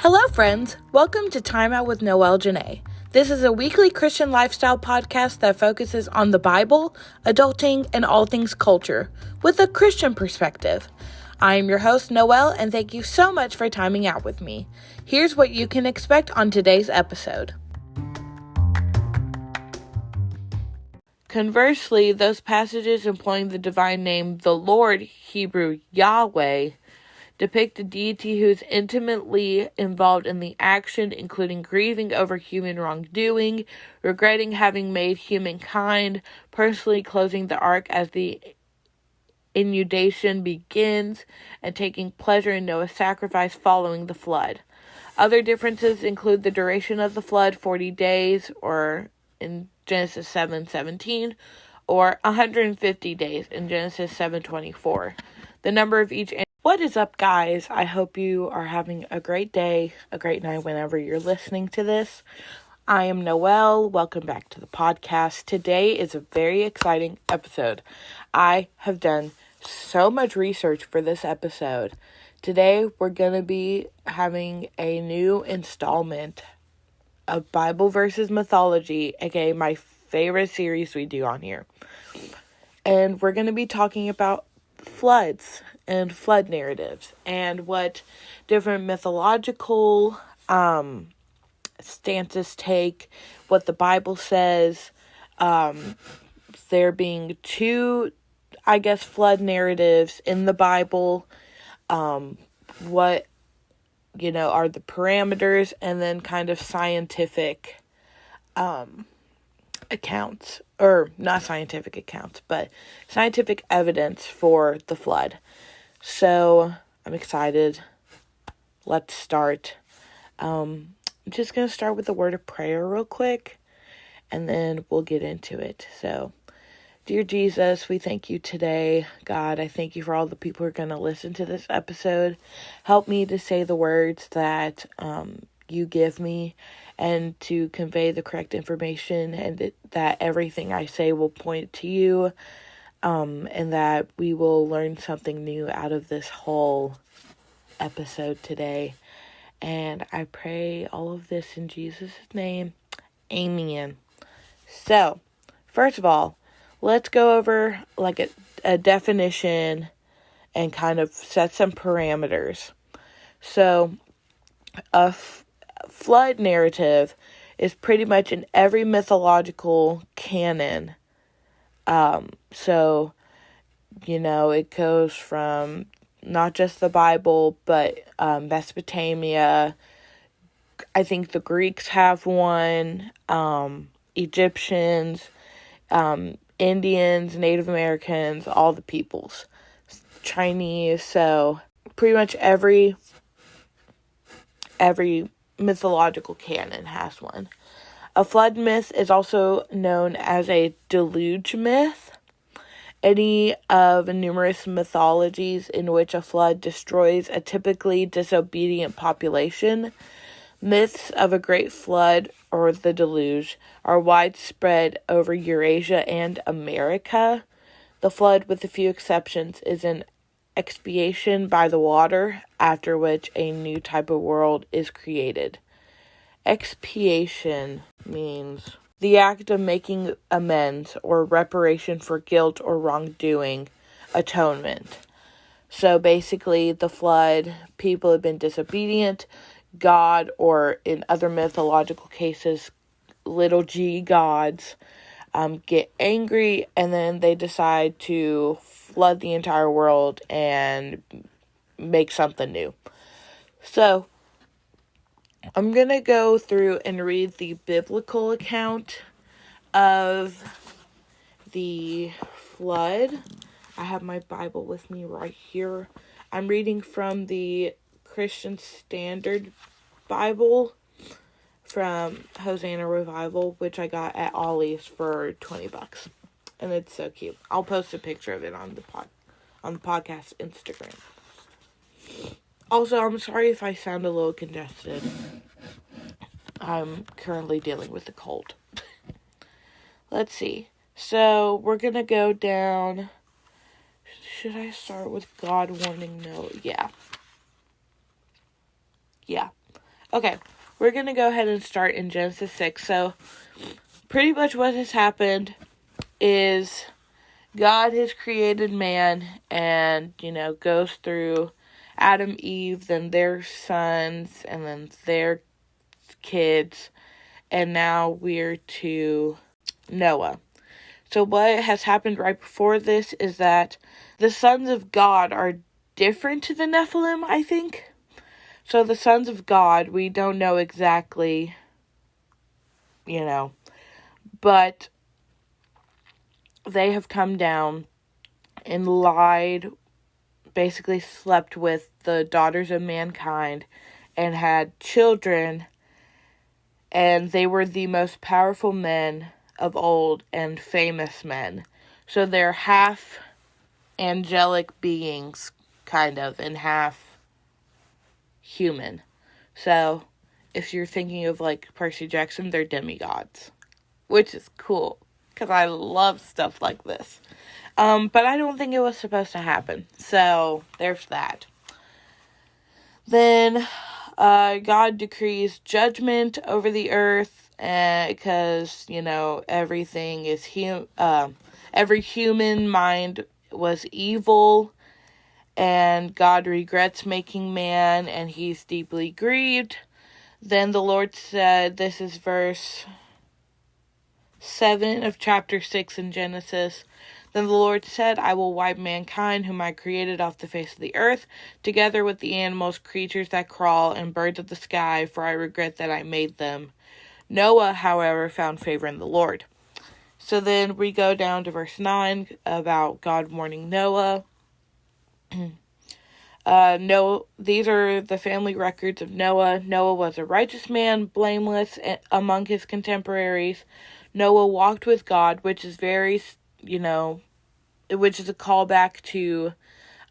Hello, friends. Welcome to Time Out with Noelle Janae. This is a weekly Christian lifestyle podcast that focuses on the Bible, adulting, and all things culture with a Christian perspective. I am your host, Noelle, and thank you so much for timing out with me. Here's what you can expect on today's episode. Conversely, those passages employing the divine name, the Lord, Hebrew Yahweh, depict a deity who is intimately involved in the action, including grieving over human wrongdoing, regretting having made humankind, personally closing the ark as the inundation begins, and taking pleasure in Noah's sacrifice following the flood. Other differences include the duration of the flood, 40 days, or in Genesis 7:17, or 150 days in Genesis 7:24. The number of each. What is up, guys? I hope you are having a great day, a great night whenever you're listening to this. I am Noelle. Welcome back to the podcast. Today is a very exciting episode. I have done so much research for this episode. Today, we're going to be having a new installment of Bible versus Mythology, aka my favorite series we do on here. And we're going to be talking about floods and flood narratives and what different mythological stances take, what the Bible says, there being two, flood narratives in the Bible, what, are the parameters, and then kind of scientific accounts, or not scientific accounts, but scientific evidence for the flood. So, I'm excited. Let's start. I'm just going to start with a word of prayer real quick, and then we'll get into it. So, dear Jesus, we thank you today. God, I thank you for all the people who are going to listen to this episode. Help me to say the words that you give me and to convey the correct information, and that everything I say will point to you, and that we will learn something new out of this whole episode today. And I pray all of this in Jesus' name. Amen. So, first of all, let's go over a definition and kind of set some parameters. So, a flood narrative is pretty much in every mythological canon. So, it goes from not just the Bible, but Mesopotamia. I think the Greeks have one, Egyptians, Indians, Native Americans, all the peoples, Chinese. So pretty much every mythological canon has one. A flood myth is also known as a deluge myth. Any of numerous mythologies in which a flood destroys a typically disobedient population. Myths of a great flood or the deluge are widespread over Eurasia and America. The flood, with a few exceptions, is an expiation by the water, after which a new type of world is created. Expiation means the act of making amends or reparation for guilt or wrongdoing, atonement. So basically, the flood, people have been disobedient. God, or in other mythological cases, little g gods, get angry, and then they decide to flood the entire world and make something new. So, I'm going to go through and read the biblical account of the flood. I have my Bible with me right here. I'm reading from the Christian Standard Bible from Hosanna Revival, which I got at Ollie's for $20. And it's so cute. I'll post a picture of it on the podcast Instagram. Also, I'm sorry if I sound a little congested. I'm currently dealing with a cold. Let's see. So, we're going to go down. Should I start with God warning? No. Yeah. Okay, we're going to go ahead and start in Genesis 6. So, pretty much what has happened is God has created man and, goes through Adam, Eve, then their sons, and then their kids, and now we're to Noah. So what has happened right before this is that the sons of God are different to the Nephilim, I think. So the sons of God, we don't know exactly, but they have come down and lied, basically slept with the daughters of mankind and had children, and they were the most powerful men of old and famous men. So they're half angelic beings, kind of, and half human. So if you're thinking of like Percy Jackson, they're demigods, which is cool because I love stuff like this. But I don't think it was supposed to happen. So there's that. Then God decrees judgment over the earth because, everything is every human mind was evil, and God regrets making man, and he's deeply grieved. Then the Lord said, this is verse 7 of chapter 6 in Genesis. Then the Lord said, I will wipe mankind, whom I created, off the face of the earth, together with the animals, creatures that crawl, and birds of the sky, for I regret that I made them. Noah, however, found favor in the Lord. So then we go down to verse 9 about God warning Noah. These are the family records of Noah. Noah was a righteous man, blameless among his contemporaries. Noah walked with God, which is very, which is a callback to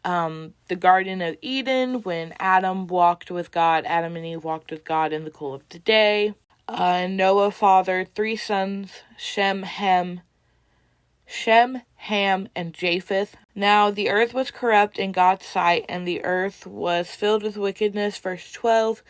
the Garden of Eden when Adam and Eve walked with God in the cool of the day. Noah fathered 3 sons, Shem, Ham, and Japheth. Now the earth was corrupt in God's sight, and the earth was filled with wickedness. Verse 12,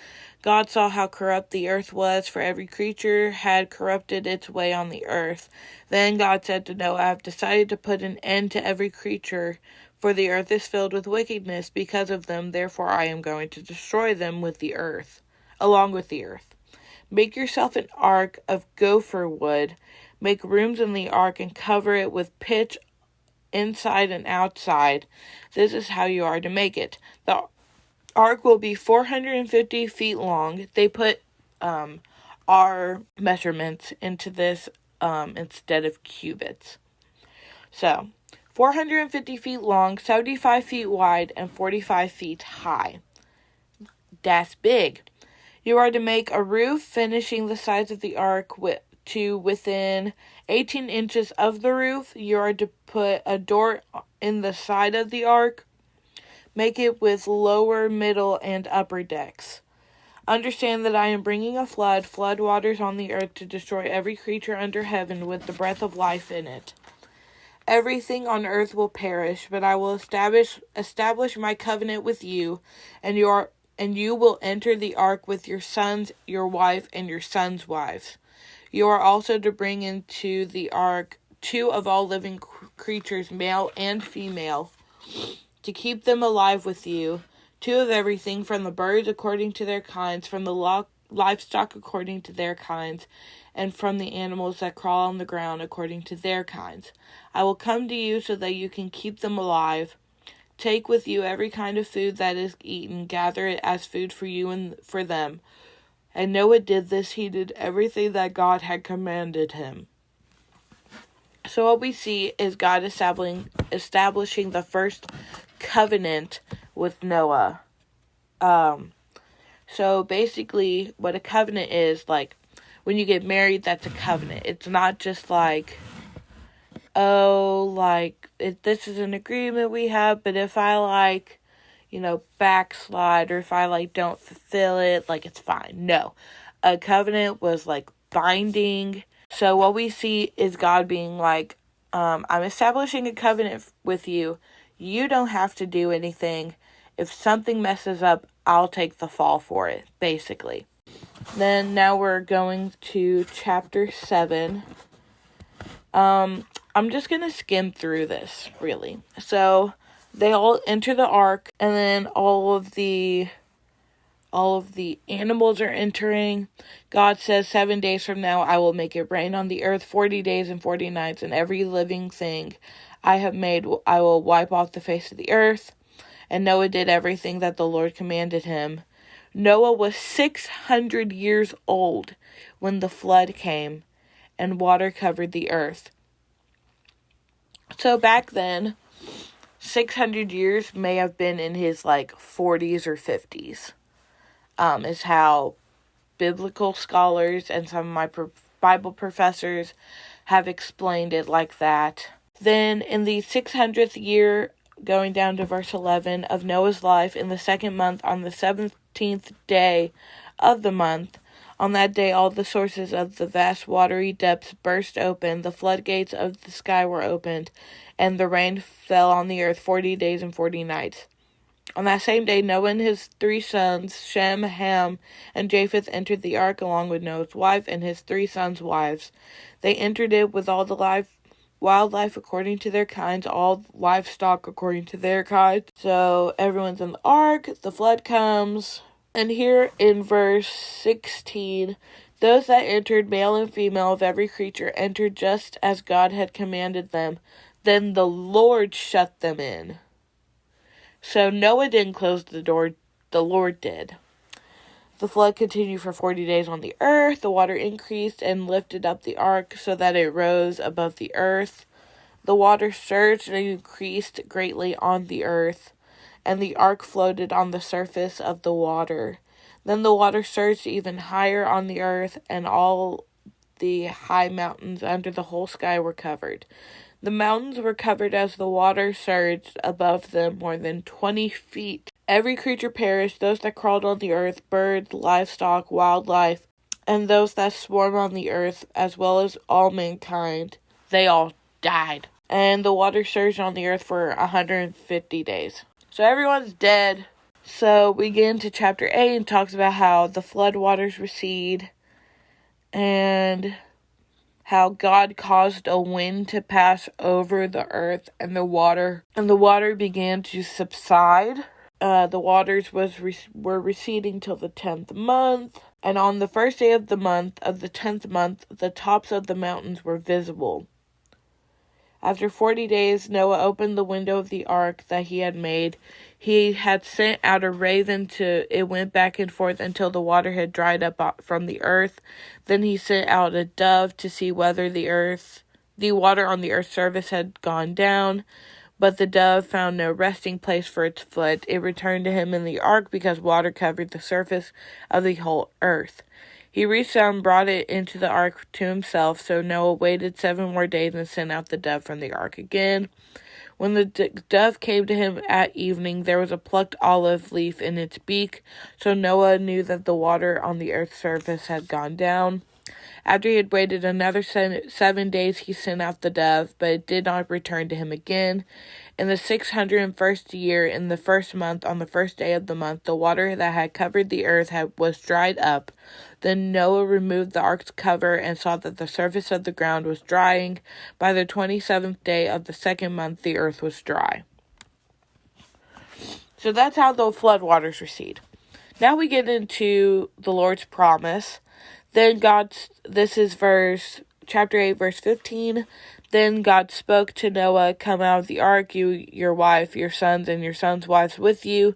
God saw how corrupt the earth was, for every creature had corrupted its way on the earth. Then God said to Noah, I have decided to put an end to every creature, for the earth is filled with wickedness because of them. Therefore I am going to destroy them along with the earth. Make yourself an ark of gopher wood. Make rooms in the ark and cover it with pitch inside and outside. This is how you are to make it. The ark will be 450 feet long. They put our measurements into this instead of cubits. So, 450 feet long, 75 feet wide, and 45 feet high. That's big. You are to make a roof finishing the sides of the ark to within 18 inches of the roof. You are to put a door in the side of the ark. Make it with lower, middle, and upper decks. Understand that I am bringing a flood waters on the earth to destroy every creature under heaven with the breath of life in it. Everything on earth will perish, but I will establish my covenant with you, and you will enter the ark with your sons, your wife, and your sons' wives. You are also to bring into the ark 2 of all living creatures, male and female, to keep them alive with you. 2 of everything, from the birds according to their kinds, from the livestock according to their kinds, and from the animals that crawl on the ground according to their kinds. I will come to you so that you can keep them alive. Take with you every kind of food that is eaten, gather it as food for you and for them. And Noah did this. He did everything that God had commanded him. So what we see is God establishing the first covenant with Noah. So basically what a covenant is, like when you get married, that's a covenant. It's not just like, this is an agreement we have, but if I backslide, or if I don't fulfill it, it's fine. No. A covenant was binding. So what we see is God being I'm establishing a covenant with you. You don't have to do anything. If something messes up, I'll take the fall for it, basically. Then now we're going to chapter 7. I'm just going to skim through this, really. So they all enter the ark, and then all of the animals are entering. God says, 7 days from now I will make it rain on the earth 40 days and 40 nights, and every living thing I have made I will wipe off the face of the earth. And Noah did everything that the Lord commanded him. Noah was 600 years old when the flood came, and water covered the earth. So back then, 600 years may have been in his 40s or 50s. Is how biblical scholars and some of my Bible professors have explained it like that. Then in the 600th year, going down to verse 11 of Noah's life, in the second month, on the 17th day of the month, on that day all the sources of the vast watery depths burst open, the floodgates of the sky were opened, and the rain fell on the earth 40 days and 40 nights. On that same day, Noah and his 3 sons, Shem, Ham, and Japheth, entered the ark along with Noah's wife and his 3 sons' wives. They entered it with all the wildlife according to their kinds, all livestock according to their kinds. So everyone's in the ark, the flood comes. And here in verse 16, those that entered, male and female of every creature, entered just as God had commanded them. Then the Lord shut them in. So Noah didn't close the door, the Lord did. The flood continued for 40 days on the earth. The water increased and lifted up the ark so that it rose above the earth. The water surged and increased greatly on the earth, and the ark floated on the surface of the water. Then the water surged even higher on the earth, and all the high mountains under the whole sky were covered. The mountains were covered as the water surged above them more than 20 feet. Every creature perished, those that crawled on the earth, birds, livestock, wildlife, and those that swarm on the earth, as well as all mankind. They all died. And the water surged on the earth for 150 days. So everyone's dead. So we get into chapter 8 and talks about how the flood waters recede and how God caused a wind to pass over the earth and the water began to subside. The waters were receding till the 10th month, and on the first day of the 10th month, the tops of the mountains were visible. After 40 days, Noah opened the window of the ark that he had made. He had sent out a raven it went back and forth until the water had dried up from the earth. Then he sent out a dove to see whether the water on the earth's surface had gone down. But the dove found no resting place for its foot. It returned to him in the ark because water covered the surface of the whole earth. He reached out and brought it into the ark to himself. So Noah waited 7 more days and sent out the dove from the ark again. When the dove came to him at evening, there was a plucked olive leaf in its beak. So Noah knew that the water on the earth's surface had gone down. After he had waited another 7 days, he sent out the dove, but it did not return to him again. In the 601st year, in the first month, on the first day of the month, the water that had covered the earth was dried up. Then Noah removed the ark's cover and saw that the surface of the ground was drying. By the 27th day of the second month, the earth was dry. So that's how the flood waters recede. Now we get into the Lord's promise. Then this is chapter 8, verse 15. Then God spoke to Noah, "Come out of the ark, you, your wife, your sons, and your sons' wives with you.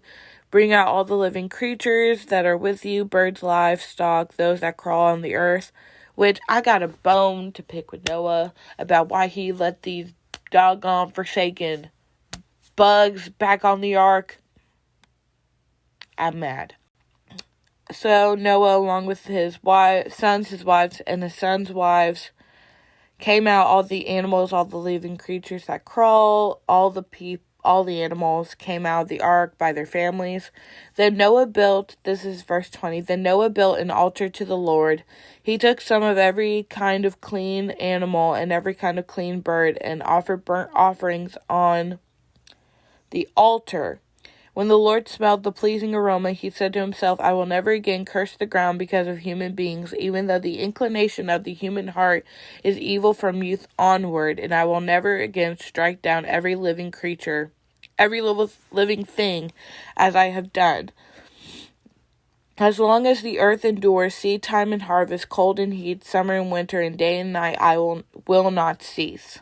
Bring out all the living creatures that are with you, birds, livestock, those that crawl on the earth." Which I got a bone to pick with Noah about why he let these doggone forsaken bugs back on the ark. I'm mad. So Noah, along with his sons, his wives, and his sons' wives, came out, all the animals, all the living creatures that crawl, all the animals came out of the ark by their families. Then Noah built, this is verse 20, then Noah built an altar to the Lord. He took some of every kind of clean animal and every kind of clean bird and offered burnt offerings on the altar. When the Lord smelled the pleasing aroma, he said to himself, I will never again curse the ground because of human beings, even though the inclination of the human heart is evil from youth onward, and I will never again strike down every living creature, every living thing, as I have done. As long as the earth endures, seed time and harvest, cold and heat, summer and winter, and day and night, I will not cease.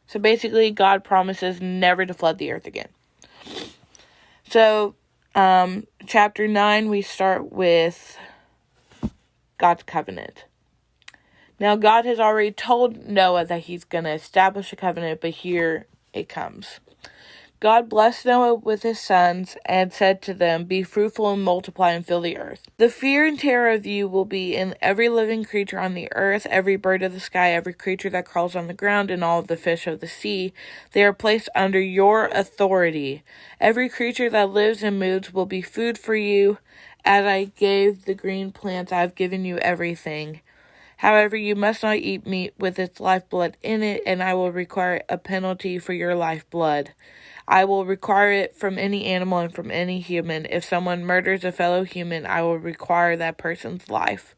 So basically, God promises never to flood the earth again. So, chapter 9, we start with God's covenant. Now, God has already told Noah that he's going to establish a covenant, but here it comes. God blessed Noah with his sons and said to them, Be fruitful and multiply and fill the earth. The fear and terror of you will be in every living creature on the earth, every bird of the sky, every creature that crawls on the ground, and all of the fish of the sea. They are placed under your authority. Every creature that lives and moves will be food for you. As I gave the green plants, I have given you everything. However, you must not eat meat with its lifeblood in it, and I will require a penalty for your lifeblood. I will require it from any animal and from any human. If someone murders a fellow human, I will require that person's life.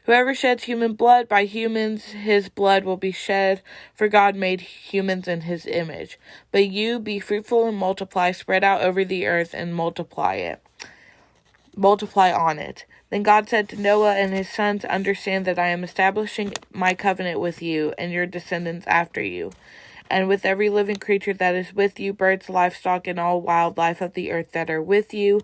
Whoever sheds human blood, by humans his blood will be shed, for God made humans in his image. But you be fruitful and multiply, spread out over the earth and multiply on it. Then God said to Noah and his sons, Understand that I am establishing my covenant with you and your descendants after you, and with every living creature that is with you, birds, livestock, and all wildlife of the earth that are with you,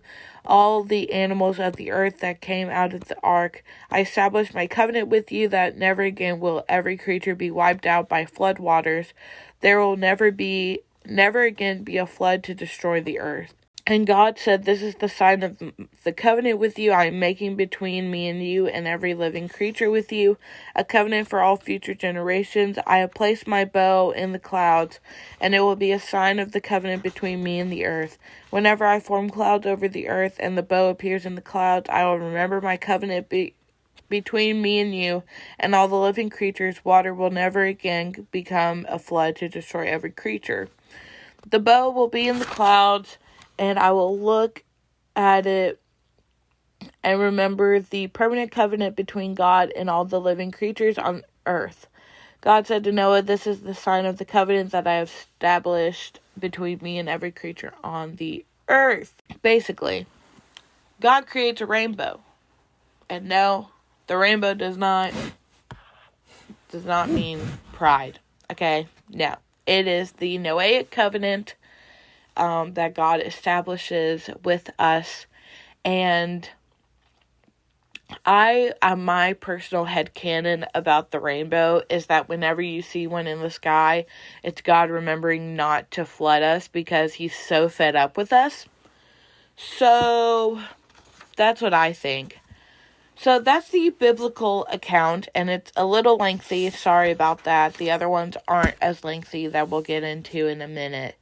all the animals of the earth that came out of the ark. I establish my covenant with you that never again will every creature be wiped out by flood waters. There will never again be a flood to destroy the earth. And God said, This is the sign of the covenant with you I am making between me and you and every living creature with you, a covenant for all future generations. I have placed my bow in the clouds, and it will be a sign of the covenant between me and the earth. Whenever I form clouds over the earth and the bow appears in the clouds, I will remember my covenant between me and you and all the living creatures. Water will never again become a flood to destroy every creature. The bow will be in the clouds, and I will look at it and remember the permanent covenant between God and all the living creatures on earth. God said to Noah, This is the sign of the covenant that I have established between me and every creature on the earth. Basically, God creates a rainbow. And no, the rainbow does not mean pride. Okay? No. It is the Noahic covenant that God establishes with us, and my personal headcanon about the rainbow is that whenever you see one in the sky, it's God remembering not to flood us because he's so fed up with us. So that's what I think. So that's the biblical account, and it's a little lengthy. Sorry about that. The other ones aren't as lengthy that we'll get into in a minute.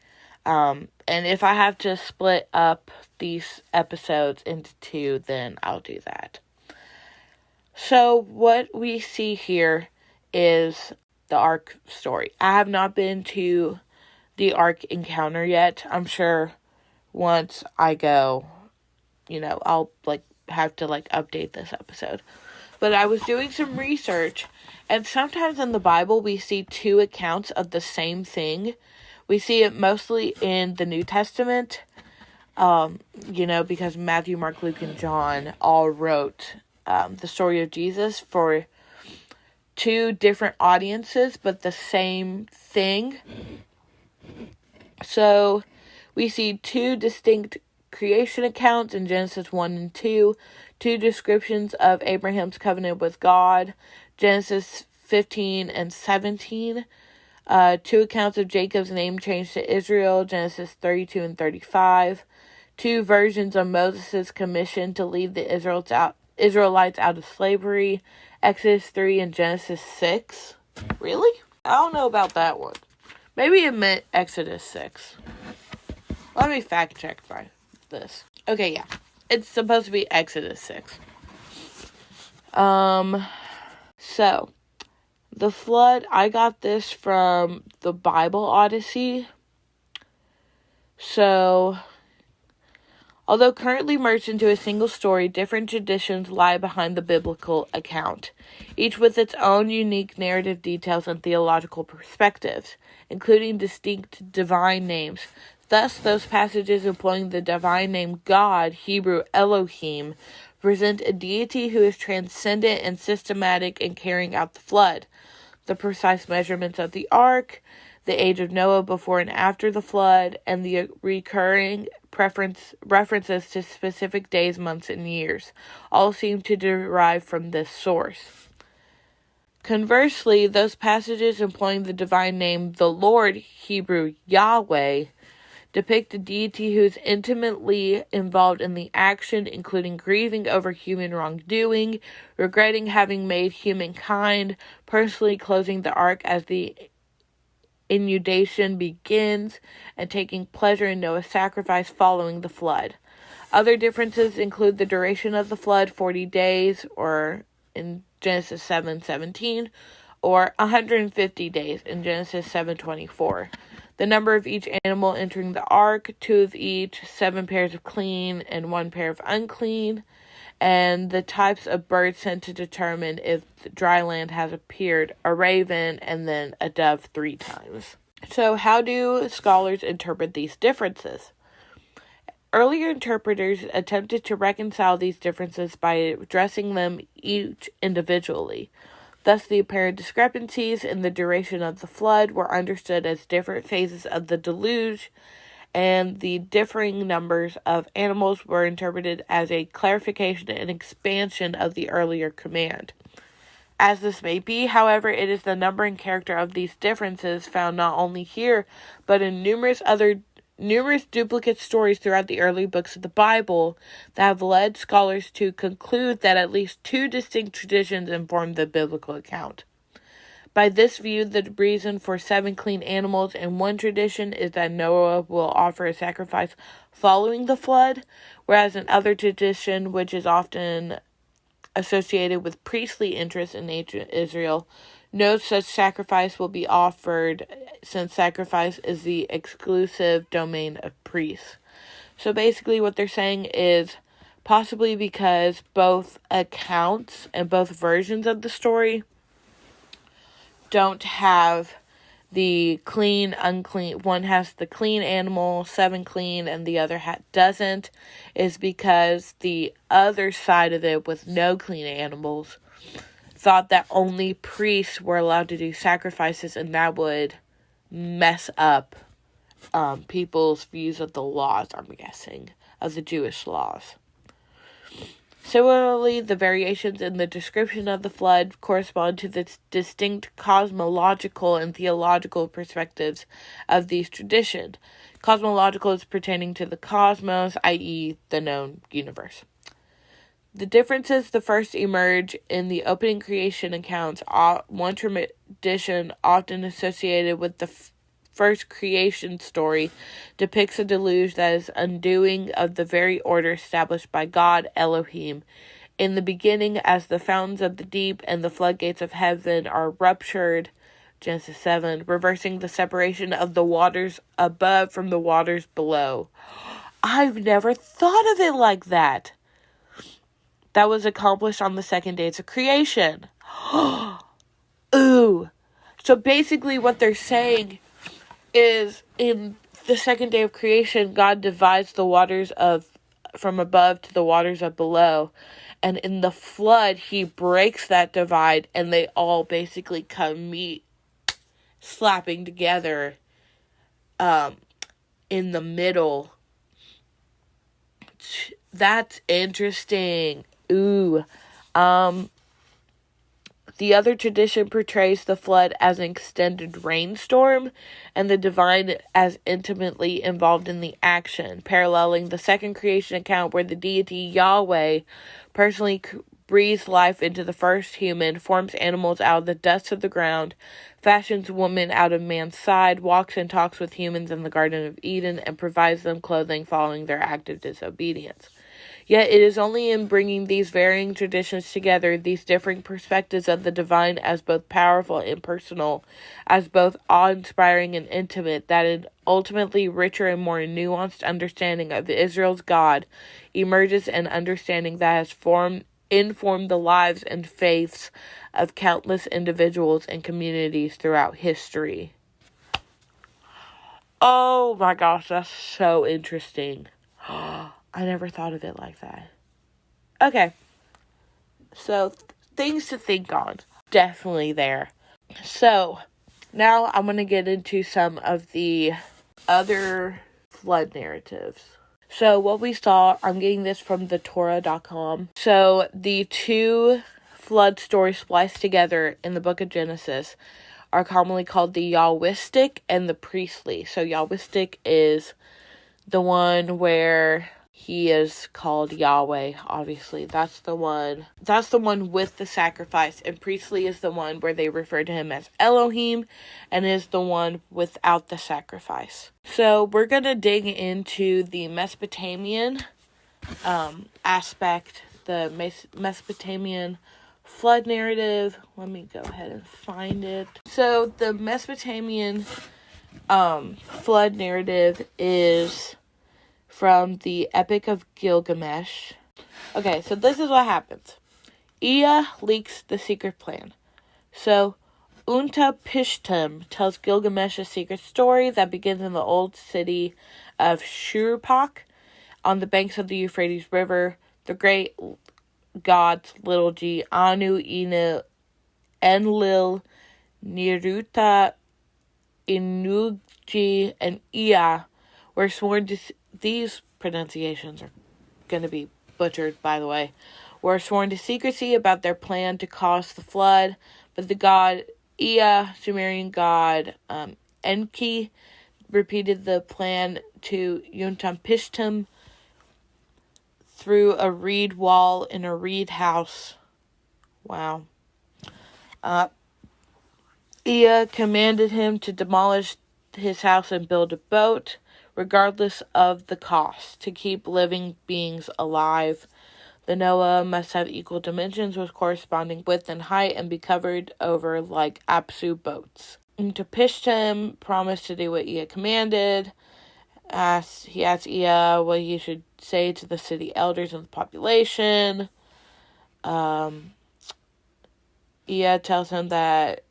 And if I have to split up these episodes into 2, then I'll do that. So what we see here is the Ark story. I have not been to the Ark encounter yet. I'm sure once I go, I'll have to update this episode. But I was doing some research, and sometimes in the Bible we see 2 accounts of the same thing. We see it mostly in the New Testament, because Matthew, Mark, Luke, and John all wrote the story of Jesus for 2 different audiences, but the same thing. So we see 2 distinct creation accounts in Genesis 1 and 2, 2 descriptions of Abraham's covenant with God, Genesis 15 and 17, 2 accounts of Jacob's name change to Israel, Genesis 32 and 35, 2 versions of Moses' commission to lead the Israelites out of slavery, Exodus 3 and Genesis 6. Really? I don't know about that one. Maybe it meant Exodus 6. Let me fact check this. Okay, yeah. It's supposed to be Exodus 6. So, the flood, I got this from the Bible Odyssey. So, although currently merged into a single story, different traditions lie behind the biblical account, each with its own unique narrative details and theological perspectives, including distinct divine names. Thus, those passages employing the divine name God, Hebrew Elohim, present a deity who is transcendent and systematic in carrying out the flood. The precise measurements of the ark, the age of Noah before and after the flood, and the recurring references to specific days, months, and years all seem to derive from this source. Conversely, those passages employing the divine name the Lord, Hebrew Yahweh, depict a deity who is intimately involved in the action, including grieving over human wrongdoing, regretting having made humankind, personally closing the ark as the inundation begins, and taking pleasure in Noah's sacrifice following the flood. Other differences include the duration of the flood, 40 days, or in Genesis 7:17, or 150 days in Genesis 7:24. The number of each animal entering the ark, 2 of each, 7 pairs of clean and 1 pair of unclean, and the types of birds sent to determine if the dry land has appeared, a raven and then a dove 3 times. So how do scholars interpret these differences? Earlier interpreters attempted to reconcile these differences by addressing them each individually. Thus, the apparent discrepancies in the duration of the flood were understood as different phases of the deluge, and the differing numbers of animals were interpreted as a clarification and expansion of the earlier command. As this may be, however, it is the number and character of these differences found not only here, but in numerous duplicate stories throughout the early books of the Bible that have led scholars to conclude that at least 2 distinct traditions inform the biblical account. By this view, the reason for 7 clean animals in one tradition is that Noah will offer a sacrifice following the flood, whereas in other tradition, which is often associated with priestly interests in ancient Israel, no such sacrifice will be offered, since sacrifice is the exclusive domain of priests. So basically what they're saying is, possibly because both accounts and both versions of the story don't have the clean, unclean. One has the clean animal, 7 clean, and the other doesn't, is because the other side of it with no clean animals thought that only priests were allowed to do sacrifices, and that would mess up people's views of the laws, I'm guessing, of the Jewish laws. Similarly, the variations in the description of the flood correspond to the distinct cosmological and theological perspectives of these traditions. Cosmological is pertaining to the cosmos, i.e., the known universe. The differences first emerge in the opening creation accounts, one tradition often associated with the first creation story depicts a deluge that is undoing of the very order established by God Elohim. In the beginning, as the fountains of the deep and the floodgates of heaven are ruptured, Genesis 7, reversing the separation of the waters above from the waters below. I've never thought of it like that. That was accomplished on the 2nd days of creation. Ooh. So basically what they're saying is in the 2nd day of creation, God divides the waters from above to the waters of below. And in the flood, he breaks that divide, and they all basically come meet, slapping together in the middle. That's interesting. Ooh. The other tradition portrays the flood as an extended rainstorm, and the divine as intimately involved in the action, paralleling the 2nd creation account where the deity Yahweh personally breathes life into the first human, forms animals out of the dust of the ground, fashions woman out of man's side, walks and talks with humans in the Garden of Eden, and provides them clothing following their act of disobedience. Yet it is only in bringing these varying traditions together, these differing perspectives of the divine as both powerful and personal, as both awe-inspiring and intimate, that an ultimately richer and more nuanced understanding of Israel's God emerges, an understanding that has informed the lives and faiths of countless individuals and communities throughout history. Oh my gosh, that's so interesting. I never thought of it like that. Okay, so things to think on. Definitely there. So, now I'm going to get into some of the other flood narratives. So, what we saw, I'm getting this from thetorah.com. So, the two flood stories spliced together in the book of Genesis are commonly called the Yahwistic and the priestly. So, Yahwistic is the one where he is called Yahweh, obviously. That's the one with the sacrifice. And priestly is the one where they refer to him as Elohim, and is the one without the sacrifice. So we're going to dig into the Mesopotamian aspect, the Mesopotamian flood narrative. Let me go ahead and find it. So the Mesopotamian flood narrative is from the Epic of Gilgamesh. Okay, so this is what happens. Ea leaks the secret plan. So, Untapishtim tells Gilgamesh a secret story that begins in the old city of Shurpak on the banks of the Euphrates River. The great gods, little g, Anu, Inu, Enlil, Niruta, Inuji, and Ea were sworn to... These pronunciations are going to be butchered, by the way. Were sworn to secrecy about their plan to cause the flood, but the god Ea, Sumerian god Enki, repeated the plan to Untapishtim through a reed wall in a reed house. Wow. Ea commanded him to demolish his house and build a boat, regardless of the cost, to keep living beings alive. The Noah must have equal dimensions with corresponding width and height and be covered over like Apsu boats. Untapishtim promised to do what Ea commanded. He asked Ea what he should say to the city elders and the population. Ea tells him that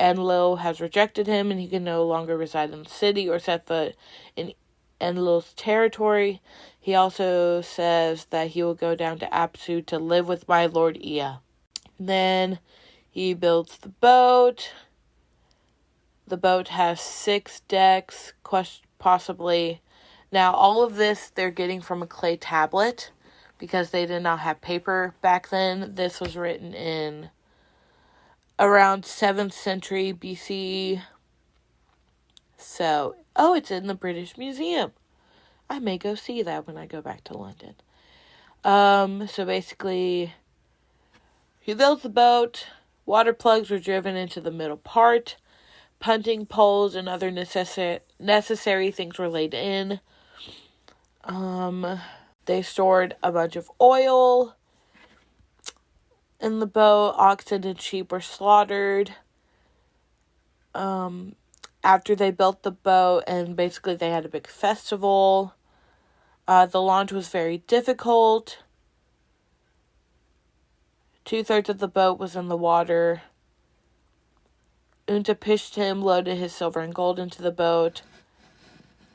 Enlil has rejected him and he can no longer reside in the city or set foot in Enlil's territory. He also says that he will go down to Apsu to live with my lord Ea. Then he builds the boat. The boat has 6 decks, possibly. Now, all of this they're getting from a clay tablet because they did not have paper back then. This was written in around 7th century BC. So, it's in the British Museum. I may go see that when I go back to London. So basically, he builds the boat. Water plugs were driven into the middle part. Punting poles and other necessary things were laid in. They stored a bunch of oil in the boat. Oxen and sheep were slaughtered. After they built the boat, and basically they had a big festival. The launch was very difficult. 2/3 of the boat was in the water. Untapishtim loaded his silver and gold into the boat.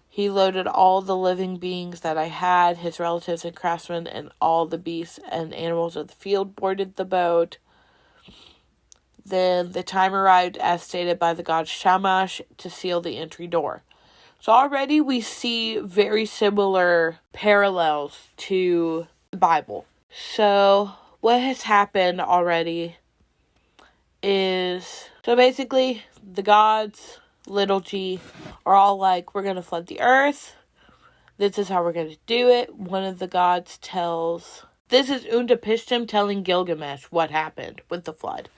He loaded all the living beings that I had, his relatives and craftsmen, and all the beasts and animals of the field boarded the boat. Then the time arrived, as stated by the god Shamash, to seal the entry door. So already we see very similar parallels to the Bible. So what has happened already is... So basically, the gods, little g, are all like, we're going to flood the earth. This is how we're going to do it. One of the gods tells... This is Untapishtim telling Gilgamesh what happened with the flood.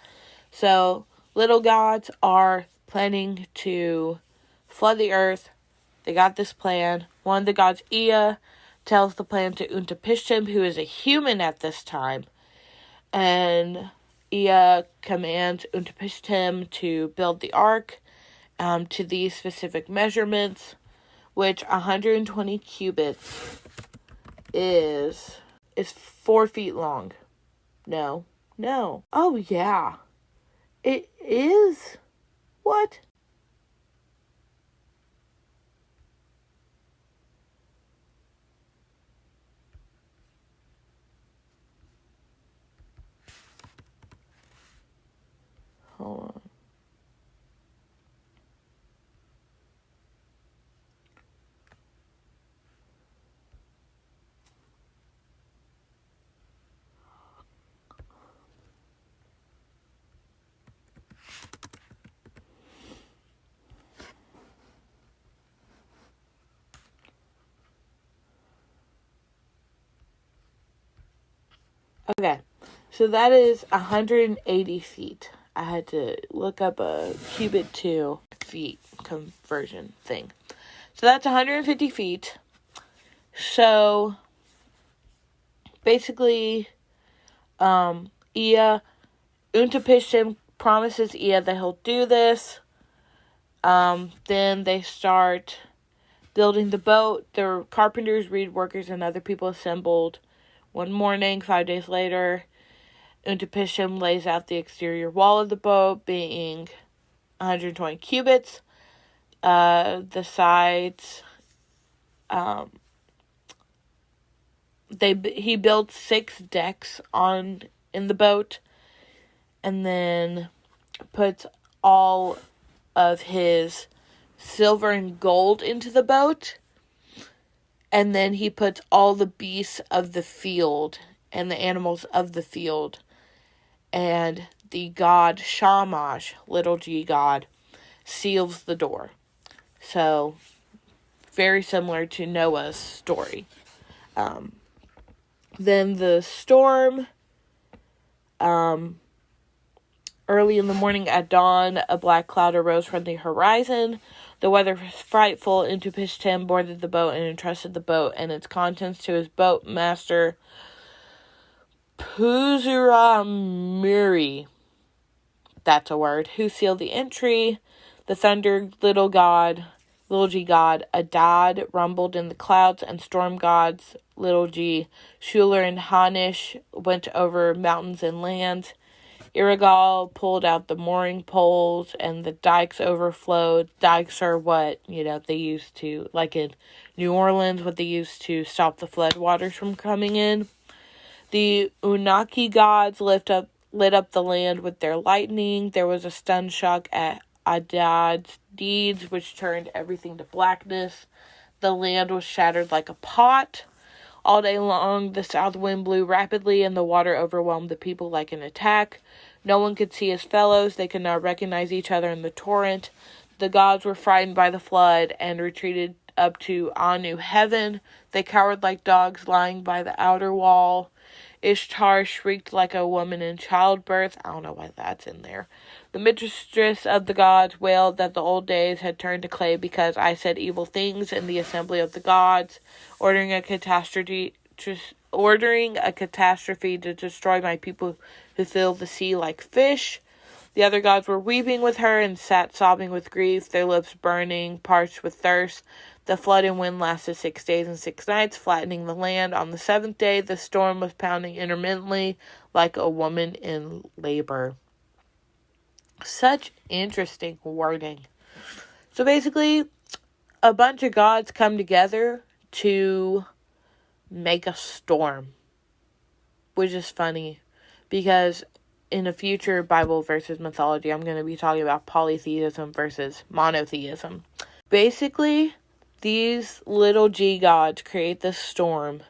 So, little gods are planning to flood the earth. They got this plan. One of the gods, Ea, tells the plan to Utnapishtim, who is a human at this time. And Ea commands Utnapishtim to build the ark to these specific measurements, which 120 cubits is 4 feet long. No. Oh, yeah. It is? What? Hold on. Okay, so that is 180 feet. I had to look up a cubit to feet conversion thing. So that's 150 feet. So basically, Utnapishtim promises Ea that he'll do this. Then they start building the boat. The carpenters, reed workers, and other people assembled. One morning, 5 days later, Utnapishtim lays out the exterior wall of the boat, being 120 cubits. The sides, he built 6 decks in the boat, and then puts all of his silver and gold into the boat. And then he puts all the beasts of the field and the animals of the field. And the god Shamash, little g god, seals the door. So, very similar to Noah's story. Then the storm, early in the morning at dawn, a black cloud arose from the horizon. The weather was frightful. Utnapishtim boarded the boat and entrusted the boat and its contents to his boat master, Puzuramiri. That's a word. Who sealed the entry. The thunder, little g god, Adad, rumbled in the clouds, and storm gods, little g, Shuler and Hanish, went over mountains and lands. Irigal pulled out the mooring poles, and the dikes overflowed. Dikes are what, they used to, like in New Orleans, what they used to stop the floodwaters from coming in. The Unaki gods lit up the land with their lightning. There was a stun shock at Adad's deeds, which turned everything to blackness. The land was shattered like a pot. All day long, the south wind blew rapidly, and the water overwhelmed the people like an attack. No one could see his fellows. They could not recognize each other in the torrent. The gods were frightened by the flood and retreated up to Anu heaven. They cowered like dogs lying by the outer wall. Ishtar shrieked like a woman in childbirth. I don't know why that's in there. The mistress of the gods wailed that the old days had turned to clay because I said evil things in the assembly of the gods, ordering a catastrophe to destroy my people who fill the sea like fish. The other gods were weeping with her and sat sobbing with grief, their lips burning, parched with thirst. The flood and wind lasted 6 days and 6 nights, flattening the land. On the 7th day, the storm was pounding intermittently like a woman in labor. Such interesting wording. So basically, a bunch of gods come together to make a storm, which is funny because in a future Bible versus mythology, I'm going to be talking about polytheism versus monotheism. Basically, these little g gods create this storm,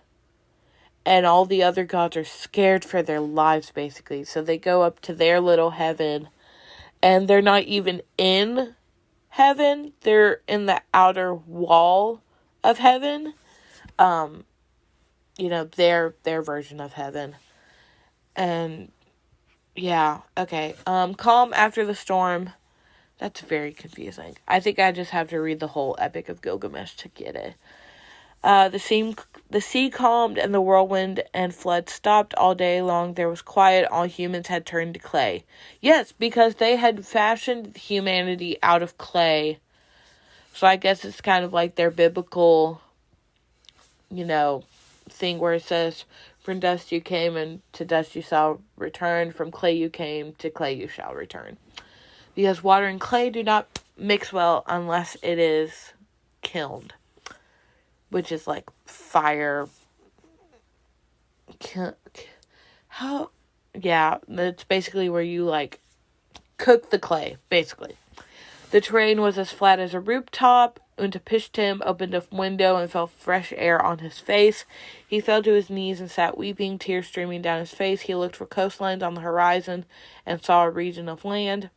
and all the other gods are scared for their lives, basically. So they go up to their little heaven, and they're not even in heaven. They're in the outer wall of heaven. Their version of heaven. And yeah, okay. Calm after the storm. That's very confusing. I think I just have to read the whole Epic of Gilgamesh to get it. The The sea calmed, and the whirlwind and flood stopped. All day long there was quiet. All humans had turned to clay. Yes, because they had fashioned humanity out of clay. So I guess it's kind of like their biblical, thing where it says, from dust you came, and to dust you shall return. From clay you came, to clay you shall return. Because water and clay do not mix well unless it is kilned, which is like fire. That's basically where you cook the clay, basically. The terrain was as flat as a rooftop. Untapishtim opened a window and felt fresh air on his face. He fell to his knees and sat weeping, tears streaming down his face. He looked for coastlines on the horizon and saw a region of land.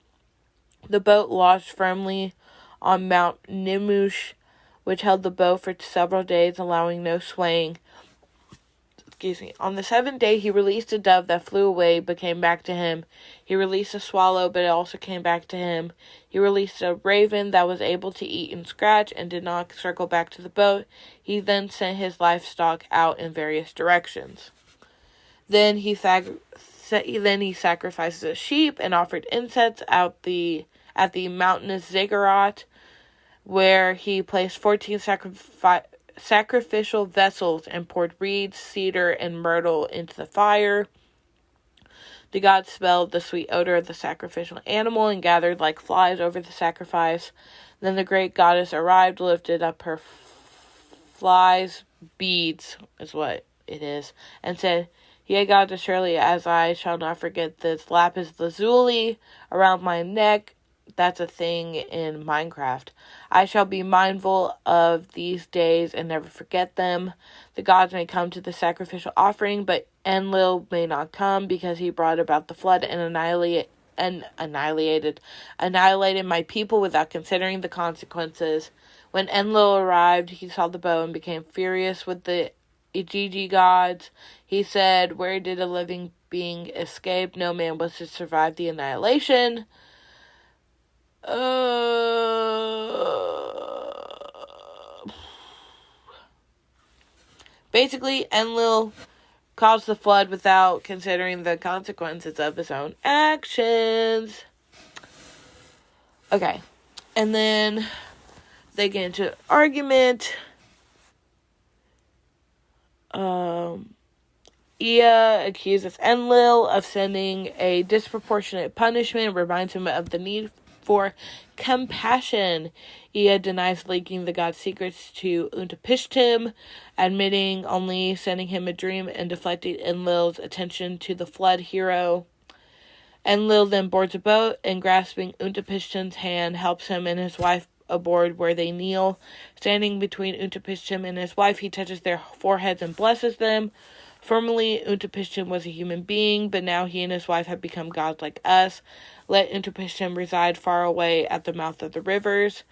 The boat lodged firmly on Mount Nimush, which held the boat for several days, allowing no swaying. On the seventh day, he released a dove that flew away, but came back to him. He released a swallow, but it also came back to him. He released a raven that was able to eat and scratch and did not circle back to the boat. He then sent his livestock out in various directions. Then he sacrificed a sheep and offered incense at the mountainous ziggurat, where he placed 14 sacrificial vessels and poured reeds, cedar, and myrtle into the fire. The gods smelled the sweet odor of the sacrificial animal and gathered like flies over the sacrifice. Then the great goddess arrived, lifted up her flies, beads is what it is, and said, "Yea, God, as surely as I shall not forget this lapis lazuli around my neck." That's a thing in Minecraft. "I shall be mindful of these days and never forget them. The gods may come to the sacrificial offering, but Enlil may not come, because he brought about the flood and annihilated my people without considering the consequences. When Enlil arrived, he saw the bow and became furious with the Igigi gods. He said, 'Where did a living being escape? No man was to survive the annihilation.'" Basically, Enlil caused the flood without considering the consequences of his own actions. Okay, and then they get into an argument. Ea accuses Enlil of sending a disproportionate punishment, reminds him of the need for compassion. Ea denies leaking the god's secrets to Untapishtim, admitting only sending him a dream and deflecting Enlil's attention to the flood hero. Enlil then boards a boat and, grasping Untapishtim's hand, helps him and his wife aboard, where they kneel. Standing between Untapishtim and his wife, he touches their foreheads and blesses them. Formerly, Untapishtim was a human being, but now he and his wife have become gods like us. Let Untapishtim reside far away at the mouth of the rivers.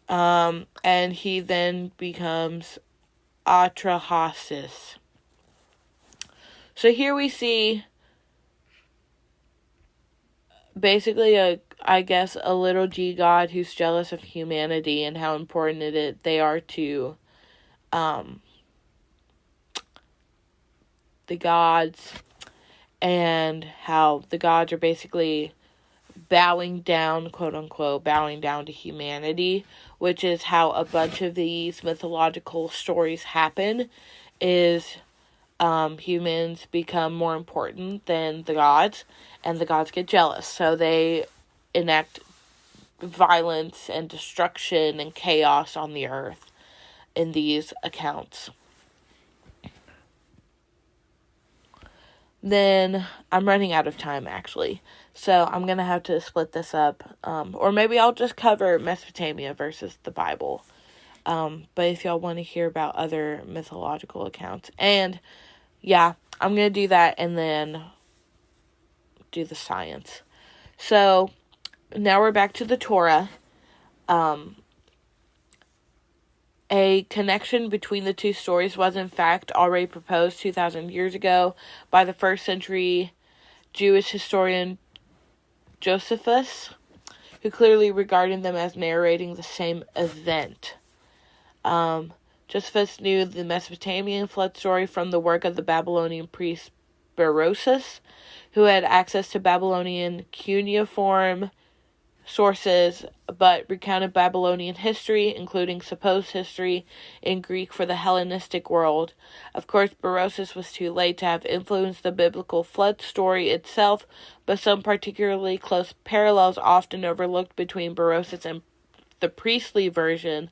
And he then becomes Atrahasis. So here we see basically a little G god who's jealous of humanity and how important they are to the gods, and how the gods are basically bowing down, quote unquote, bowing down to humanity, which is how a bunch of these mythological stories happen, is humans become more important than the gods, and the gods get jealous, so they enact violence and destruction and chaos on the earth in these accounts. Then I'm running out of time, actually, so I'm going to have to split this up, or maybe I'll just cover Mesopotamia versus the Bible, but if y'all want to hear about other mythological accounts, and yeah, I'm going to do that and then do the science. So now we're back to the Torah. A connection between the two stories was in fact already proposed 2,000 years ago by the first century Jewish historian Josephus, who clearly regarded them as narrating the same event. Josephus knew the Mesopotamian flood story from the work of the Babylonian priest Berosus, who had access to Babylonian cuneiform sources, but recounted Babylonian history, including supposed history in Greek for the Hellenistic world. Of course, Berosus was too late to have influenced the biblical flood story itself, but some particularly close parallels often overlooked between Berosus and the priestly version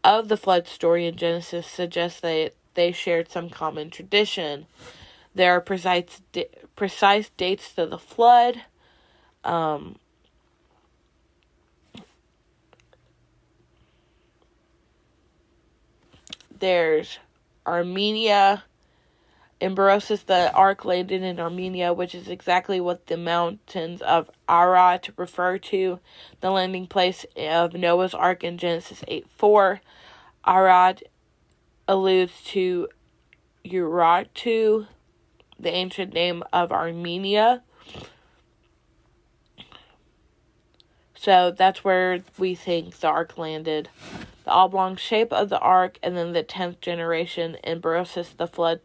of the flood story in Genesis suggest that they shared some common tradition. There are precise dates to the flood. There's Armenia. In Berosus, the ark landed in Armenia, which is exactly what the mountains of Ararat refer to, the landing place of Noah's ark in Genesis 8:4. Ararat alludes to Urartu, the ancient name of Armenia. So that's where we think the ark landed. The oblong shape of the ark, and then the 10th generation in Berosus, the flood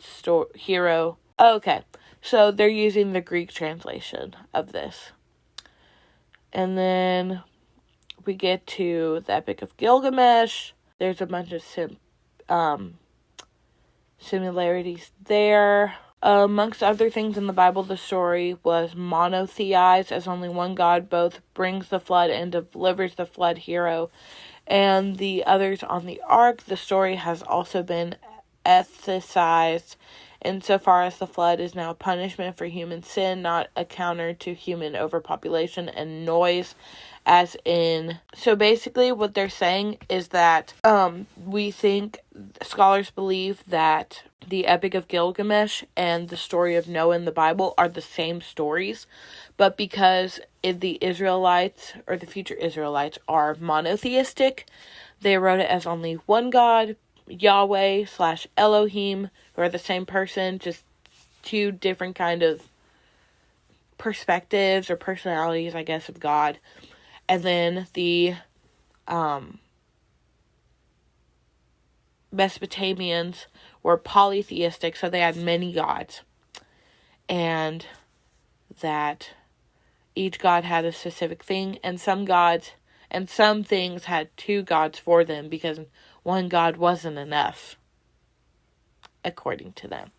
hero. Okay, so they're using the Greek translation of this. And then we get to the Epic of Gilgamesh. There's a bunch of similarities there. Amongst other things in the Bible, the story was monotheized, as only one God both brings the flood and delivers the flood hero, and the others on the ark. The story has also been ethicized insofar as the flood is now a punishment for human sin, not a counter to human overpopulation and noise, as in... So basically what they're saying is that scholars believe that the Epic of Gilgamesh and the story of Noah in the Bible are the same stories, but because the Israelites, or the future Israelites, are monotheistic, they wrote it as only one God, Yahweh / Elohim, who are the same person, just two different kind of perspectives or personalities, I guess, of God. And then the Mesopotamians were polytheistic, so they had many gods. And that each god had a specific thing, and some gods and some things had two gods for them because one god wasn't enough, according to them.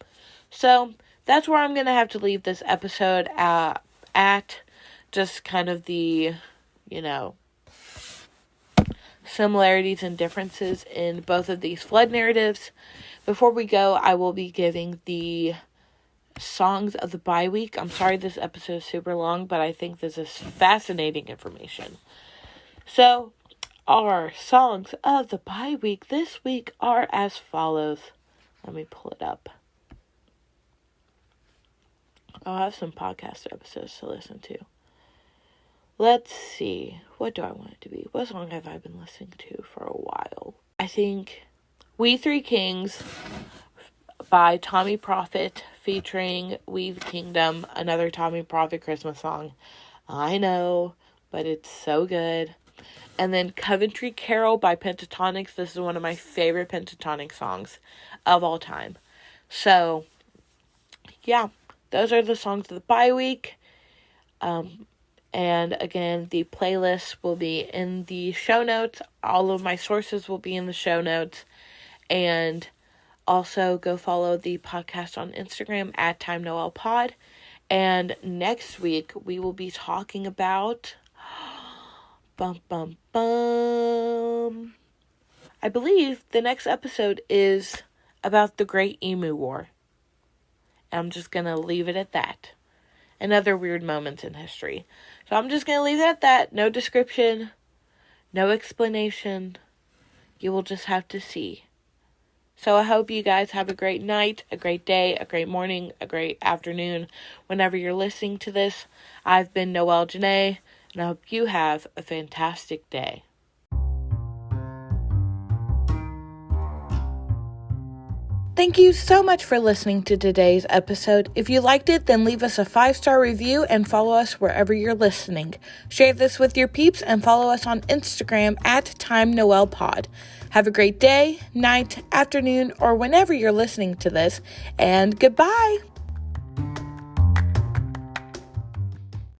So that's where I'm going to have to leave this episode at just kind of the, similarities and differences in both of these flood narratives. Before we go, I will be giving the songs of the bye week. I'm sorry this episode is super long, but I think this is fascinating information. So, our songs of the bye week this week are as follows. Let me pull it up. I'll have some podcast episodes to listen to. Let's see. What do I want it to be? What song have I been listening to for a while? I think We Three Kings by Tommee Profitt featuring We the Kingdom, another Tommee Profitt Christmas song. I know, but it's so good. And then Coventry Carol by Pentatonix. This is one of my favorite Pentatonix songs of all time. So, yeah, those are the songs of the bye week. And again, the playlist will be in the show notes. All of my sources will be in the show notes. And also go follow the podcast on Instagram at TimeNoelPod. And next week, we will be talking about... I believe the next episode is about the Great Emu War. And I'm just going to leave it at that. And other weird moments in history. So I'm just going to leave it at that. No description. No explanation. You will just have to see. So I hope you guys have a great night, a great day, a great morning, a great afternoon. Whenever you're listening to this, I've been Noelle Janae. And I hope you have a fantastic day. Thank you so much for listening to today's episode. If you liked it, then leave us a 5-star review and follow us wherever you're listening. Share this with your peeps and follow us on Instagram at TimeNoelPod. Have a great day, night, afternoon, or whenever you're listening to this, and goodbye!